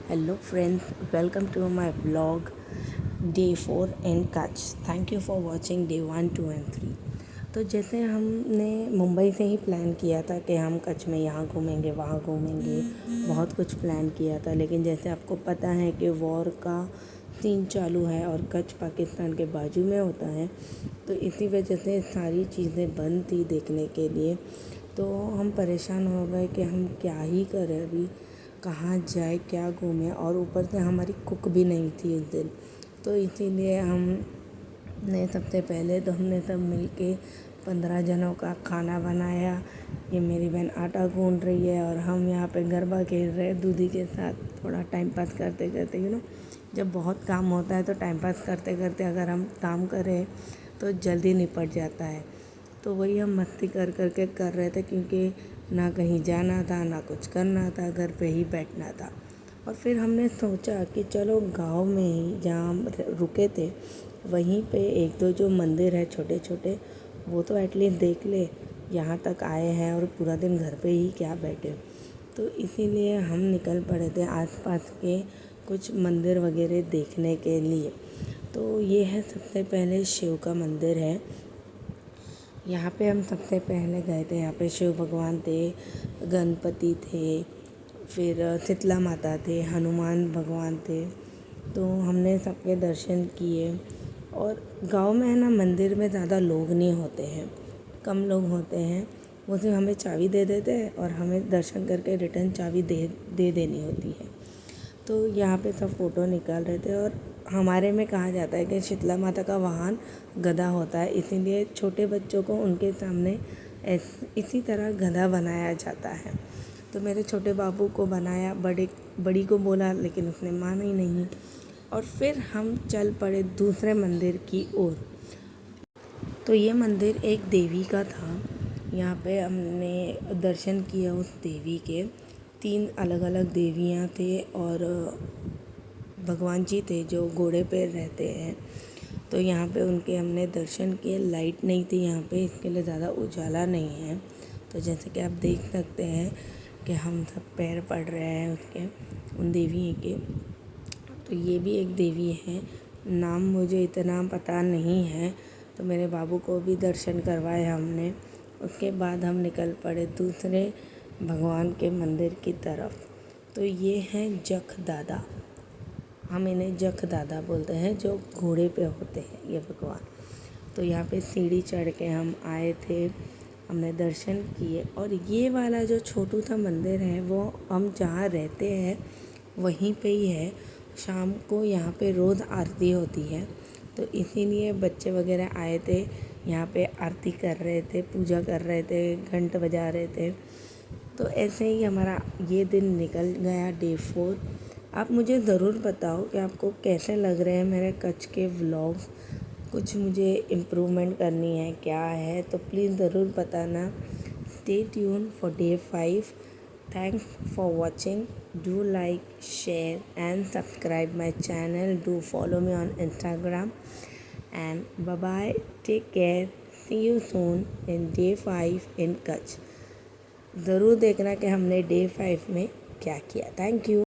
Hello friends, welcome to my vlog day 4 in Kutch. Thank you for watching day 1, 2 and 3. तो जैसे हमने मुंबई से ही plan किया था कि हम कच्छ में यहाँ घूमेंगे वहाँ घूमेंगे, बहुत कुछ प्लान किया था, लेकिन जैसे आपको पता है कि वॉर का सीन चालू है और कच्छ पाकिस्तान के बाजू में होता है, तो इसी वजह से सारी चीज़ें बंद थी देखने के लिए। तो हम परेशान हो गए कि हम क्या ही करें अभी, कहाँ जाए, क्या घूमें, और ऊपर से हमारी कुक भी नहीं थी उस दिन। तो इसीलिए हमने सबसे पहले तो हमने सब मिलके 15 जनों का खाना बनाया। ये मेरी बहन आटा गूंद रही है और हम यहाँ पे गरबा खेल रहे हैं दूधी के साथ, थोड़ा टाइम पास करते करते जब बहुत काम होता है तो टाइम पास करते करते अगर हम काम करें तो जल्दी निपट जाता है। तो वही हम मस्ती कर करके कर रहे थे, क्योंकि ना कहीं जाना था ना कुछ करना था, घर पे ही बैठना था। और फिर हमने सोचा कि चलो गांव में ही जहाँ हम रुके थे वहीं पे एक दो जो मंदिर है छोटे छोटे, वो तो एटलीस्ट देख ले। यहाँ तक आए हैं और पूरा दिन घर पे ही क्या बैठे। तो इसीलिए हम निकल पड़े थे आसपास के कुछ मंदिर वगैरह देखने के लिए। तो ये है, सबसे पहले शिव का मंदिर है। यहाँ पे हम सबसे पहले गए थे। यहाँ पे शिव भगवान थे, गणपति थे, फिर शीतला माता थे, हनुमान भगवान थे। तो हमने सबके दर्शन किए। और गांव में है ना, मंदिर में ज़्यादा लोग नहीं होते हैं, कम लोग होते हैं। वो सिर्फ हमें चाबी दे देते हैं और हमें दर्शन करके रिटर्न चाबी दे देनी होती है। तो यहाँ पे सब फ़ोटो निकाल रहे थे। और हमारे में कहा जाता है कि शीतला माता का वाहन गधा होता है, इसीलिए छोटे बच्चों को उनके सामने इसी तरह गधा बनाया जाता है। तो मेरे छोटे बाबू को बनाया, बड़ी को बोला, लेकिन उसने माना ही नहीं। और फिर हम चल पड़े दूसरे मंदिर की ओर। तो ये मंदिर एक देवी का था। यहाँ पे हमने दर्शन किया उस देवी के। 3 अलग अलग देवियाँ थे और भगवान जी थे जो घोड़े पे रहते हैं। तो यहाँ पे उनके हमने दर्शन किए। लाइट नहीं थी यहाँ पे, इसके लिए ज़्यादा उजाला नहीं है। तो जैसे कि आप देख सकते हैं कि हम सब पैर पड़ रहे हैं उसके, उन देवी के। तो ये भी एक देवी है, नाम मुझे इतना पता नहीं है। तो मेरे बाबू को भी दर्शन करवाए हमने। उसके बाद हम निकल पड़े दूसरे भगवान के मंदिर की तरफ। तो ये हैं जख दादा, हम इन्हें जख दादा बोलते हैं, जो घोड़े पे होते हैं ये भगवान। तो यहाँ पे सीढ़ी चढ़ के हम आए थे, हमने दर्शन किए। और ये वाला जो छोटू सा मंदिर है वो हम जहाँ रहते हैं वहीं पे ही है। शाम को यहाँ पे रोज़ आरती होती है, तो इसीलिए बच्चे वगैरह आए थे, यहाँ पे आरती कर रहे थे, पूजा कर रहे थे, घंट बजा रहे थे। तो ऐसे ही हमारा ये दिन निकल गया, डे 4। आप मुझे ज़रूर बताओ कि आपको कैसे लग रहे हैं मेरे कच्छ के व्लॉग्स। कुछ मुझे इम्प्रूवमेंट करनी है क्या है, तो प्लीज़ ज़रूर बताना। Stay tune for day 5। Thanks for watching. Do like, share and subscribe my channel. Do follow me on Instagram. And bye bye. Take care. See you soon in day 5 in Kutch. ज़रूर देखना कि हमने day 5 में क्या किया। Thank you.